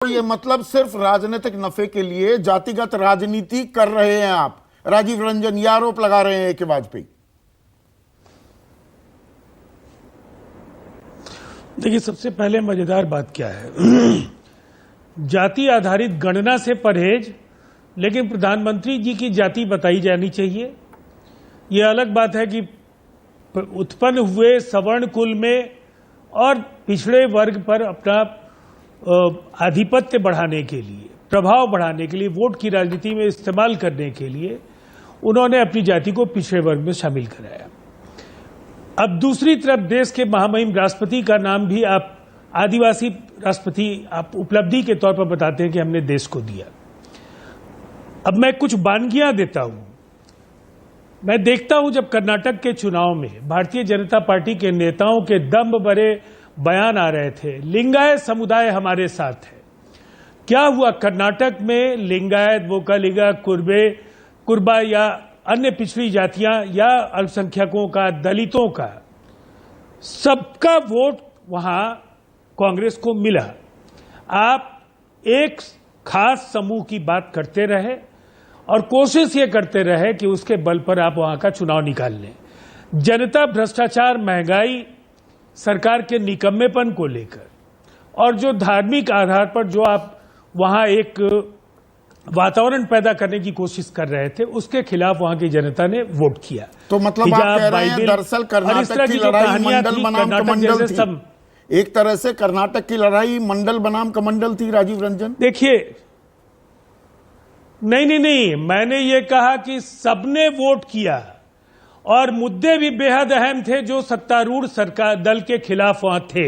तो ये मतलब सिर्फ राजनीतिक नफे के लिए जातिगत राजनीति कर रहे हैं आप। राजीव रंजन ये आरोप लगा रहे हैं कि वाजपेयी। देखिए, सबसे पहले मजेदार बात क्या है जाति आधारित गणना से परहेज, लेकिन प्रधानमंत्री जी की जाति बताई जानी चाहिए। यह अलग बात है कि उत्पन्न हुए सवर्ण कुल में और पिछड़े वर्ग पर अपना आधिपत्य बढ़ाने के लिए, प्रभाव बढ़ाने के लिए, वोट की राजनीति में इस्तेमाल करने के लिए उन्होंने अपनी जाति को पिछड़े वर्ग में शामिल कराया। अब दूसरी तरफ देश के महामहिम राष्ट्रपति का नाम भी आप आदिवासी राष्ट्रपति आप उपलब्धि के तौर पर बताते हैं कि हमने देश को दिया। अब मैं कुछ बानगियां देता हूं। मैं देखता हूं जब कर्नाटक के चुनाव में भारतीय जनता पार्टी के नेताओं के दम्भ भरे बयान आ रहे थे, लिंगायत समुदाय हमारे साथ है। क्या हुआ कर्नाटक में? लिंगायत, वोकालिगा, कुर्बा या अन्य पिछड़ी जातियां या अल्पसंख्यकों का, दलितों का, सबका वोट वहां कांग्रेस को मिला। आप एक खास समूह की बात करते रहे और कोशिश ये करते रहे कि उसके बल पर आप वहां का चुनाव निकाल लें। जनता भ्रष्टाचार, महंगाई, सरकार के निकम्मेपन को लेकर और जो धार्मिक आधार पर जो आप वहां एक वातावरण पैदा करने की कोशिश कर रहे थे, उसके खिलाफ वहां की जनता ने वोट किया। तो मतलब आप कह रहे हैं दरअसल कर्नाटक की लड़ाई मंडल बनाम कमंडल थी। एक तरह से कर्नाटक की लड़ाई मंडल बनाम कमंडल थी। राजीव रंजन, देखिए, नहीं, मैंने ये कहा कि सबने वोट किया और मुद्दे भी बेहद अहम थे जो सत्तारूढ़ सरकार दल के खिलाफ वहां थे।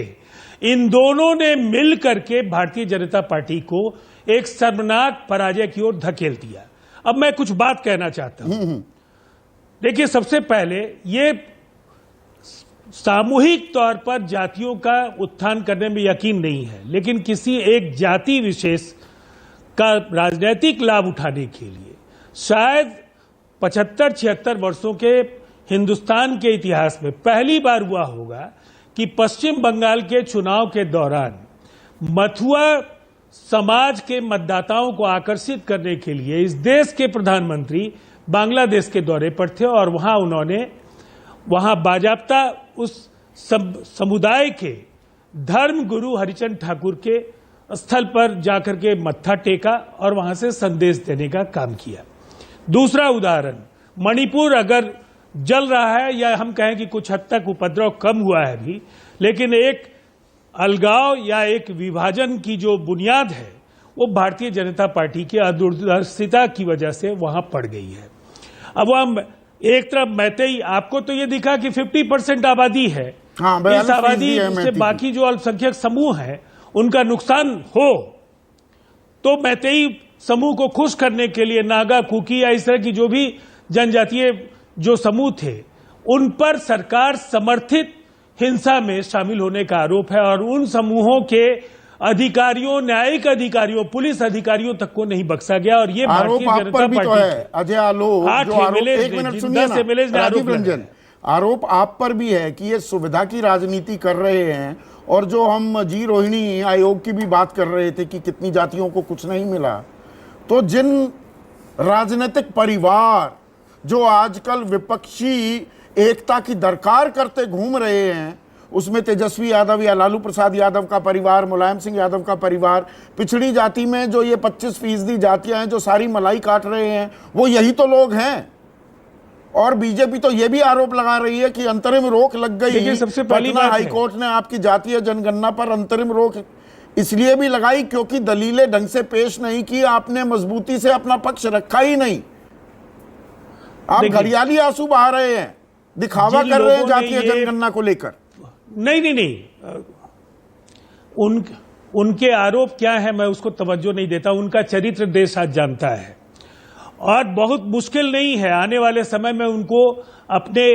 इन दोनों ने मिल करके भारतीय जनता पार्टी को एक शर्मनाक पराजय की ओर धकेल दिया। अब मैं कुछ बात कहना चाहता हूं। देखिए, सबसे पहले ये सामूहिक तौर पर जातियों का उत्थान करने में यकीन नहीं है, लेकिन किसी एक जाति विशेष का राजनीतिक लाभ उठाने के लिए शायद 75-76 वर्षों के हिंदुस्तान के इतिहास में पहली बार हुआ होगा कि पश्चिम बंगाल के चुनाव के दौरान मथुआ समाज के मतदाताओं को आकर्षित करने के लिए इस देश के प्रधानमंत्री बांग्लादेश के दौरे पर थे और वहां उन्होंने बाजाप्ता उस समुदाय के धर्म गुरु हरिचंद ठाकुर के स्थल पर जाकर के मत्था टेका और वहां से संदेश देने का काम किया। दूसरा उदाहरण, मणिपुर अगर जल रहा है या हम कहें कि कुछ हद तक उपद्रव कम हुआ है अभी, लेकिन एक अलगाव या एक विभाजन की जो बुनियाद है वो भारतीय जनता पार्टी की अदूरदर्शिता की वजह से वहां पड़ गई है। अब हम एक तरफ मैतेई, आपको तो ये दिखा कि 50% आबादी है। हाँ, इस आबादी से बाकी जो अल्पसंख्यक समूह है उनका नुकसान हो तो मैतेई समूह को खुश करने के लिए नागा, कुकी या इस तरह की जो भी जनजातीय जो समूह थे उन पर सरकार समर्थित हिंसा में शामिल होने का आरोप है और उन समूहों के अधिकारियों, न्यायिक अधिकारियों, पुलिस अधिकारियों तक को नहीं बख्शा गया। और ये भारतीय जनता पार्टी तो है। अजय आलोक, एक मिनट सुनिए ना राजीव रंजन, आरोप आप पर भी है कि ये सुविधा की राजनीति कर रहे हैं। और जो हम जी रोहिणी आयोग की भी बात कर रहे थे कि कितनी जातियों को कुछ नहीं मिला, तो जिन राजनीतिक परिवार जो आजकल विपक्षी एकता की दरकार करते घूम रहे हैं, उसमें तेजस्वी यादव या लालू प्रसाद यादव का परिवार, मुलायम सिंह यादव का परिवार, पिछड़ी जाति में जो ये 25% जातियां हैं जो सारी मलाई काट रहे हैं, वो यही तो लोग हैं। और बीजेपी तो ये भी आरोप लगा रही है कि अंतरिम रोक लग गई। सबसे पहली पटना हाईकोर्ट ने आपकी जातीय जनगणना पर अंतरिम रोक इसलिए भी लगाई क्योंकि दलीलें ढंग से पेश नहीं की, आपने मजबूती से अपना पक्ष रखा ही नहीं। आप घड़ियाली आंसू बहा रहे हैं, दिखावा कर रहे हैं जातीय जनगणना को लेकर। नहीं, उनके आरोप क्या है मैं उसको तवज्जो नहीं देता। उनका चरित्र देश आज जानता है और बहुत मुश्किल नहीं है आने वाले समय में उनको अपने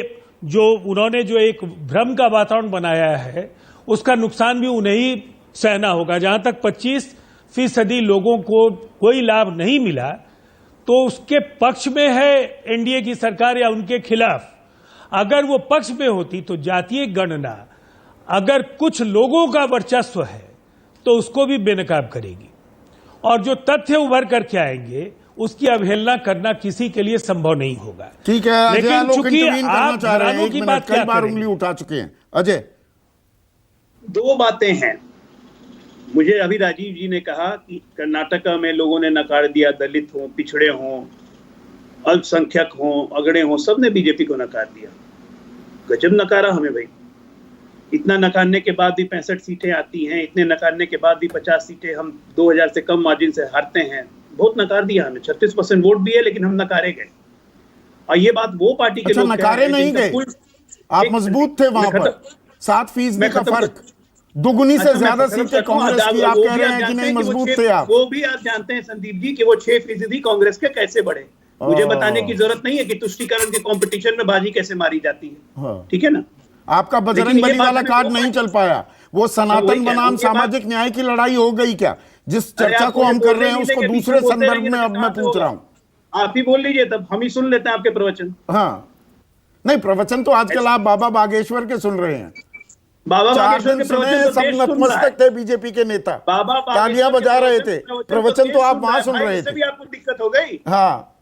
उन्होंने जो एक भ्रम का वातावरण बनाया है उसका नुकसान भी उन्हें ही सहना होगा। जहां तक 25% लोगों को कोई लाभ नहीं मिला तो उसके पक्ष में है एनडीए की सरकार या उनके खिलाफ। अगर वो पक्ष में होती तो जातीय गणना अगर कुछ लोगों का वर्चस्व है तो उसको भी बेनकाब करेगी। और जो तथ्य उभर करके आएंगे उसकी अवहेलना करना किसी के लिए संभव नहीं होगा। ठीक है, अजय लेकिन आलोक चूंकि इंटरवीन करना आप चाह रहे हैं, घरानों एक की मिनट, बात कई क्या बार करेंगे? उंगली उठा चुके हैं अजय। दो बातें हैं। मुझे अभी राजीव जी ने कहा कि कर्नाटका में लोगों ने नकार दिया, दलित हों, पिछड़े हों, अल्पसंख्यक हों, अगड़े हों, सबने बीजेपी को नकार दिया। गजब नकारा हमें भाई। इतना नकारने के बाद भी 65 सीटें आती हैं, इतने नकारने के बाद भी 50 सीटें हम 2000 से कम मार्जिन से हारते हैं। बहुत नकार दिया हमें, 36% वोट भी है, लेकिन हम नकारे गए। और ये बात वो पार्टी के लोग नकारे नहीं गए, आप मजबूत थे वहां पर। 7% का फर्क, दुगुनी से ज्यादा सीटें कांग्रेस की, आप कह रहे हैं कि नहीं मजबूत थे आप। वो भी आप जानते हैं संदीप जी कि वो 6% कांग्रेस के कैसे बढ़े। मुझे बताने की जरूरत नहीं है कि तुष्टीकरण के कंपटीशन में बाजी कैसे मारी जाती है, ठीक है ना। आपका बजरंग बली वाला कार्ड नहीं चल पाया, वो सनातन बनाम सामाजिक न्याय की लड़ाई हो गई क्या? जिस चर्चा को हम कर रहे हैं उसको दूसरे संदर्भ में अब मैं पूछ रहा हूं। आप ही बोल लीजिए, तब हम ही सुन लेते हैं आपके प्रवचन। हाँ, नहीं प्रवचन तो आजकल आप बाबा बागेश्वर के सुन रहे हैं। बाबा 4 दिन सुने, सब नतमस्तक थे बीजेपी के नेता, तालियां बजा रहे थे, प्रवचन तो आप वहां सुन रहे थे। आपको दिक्कत हो गई। हाँ,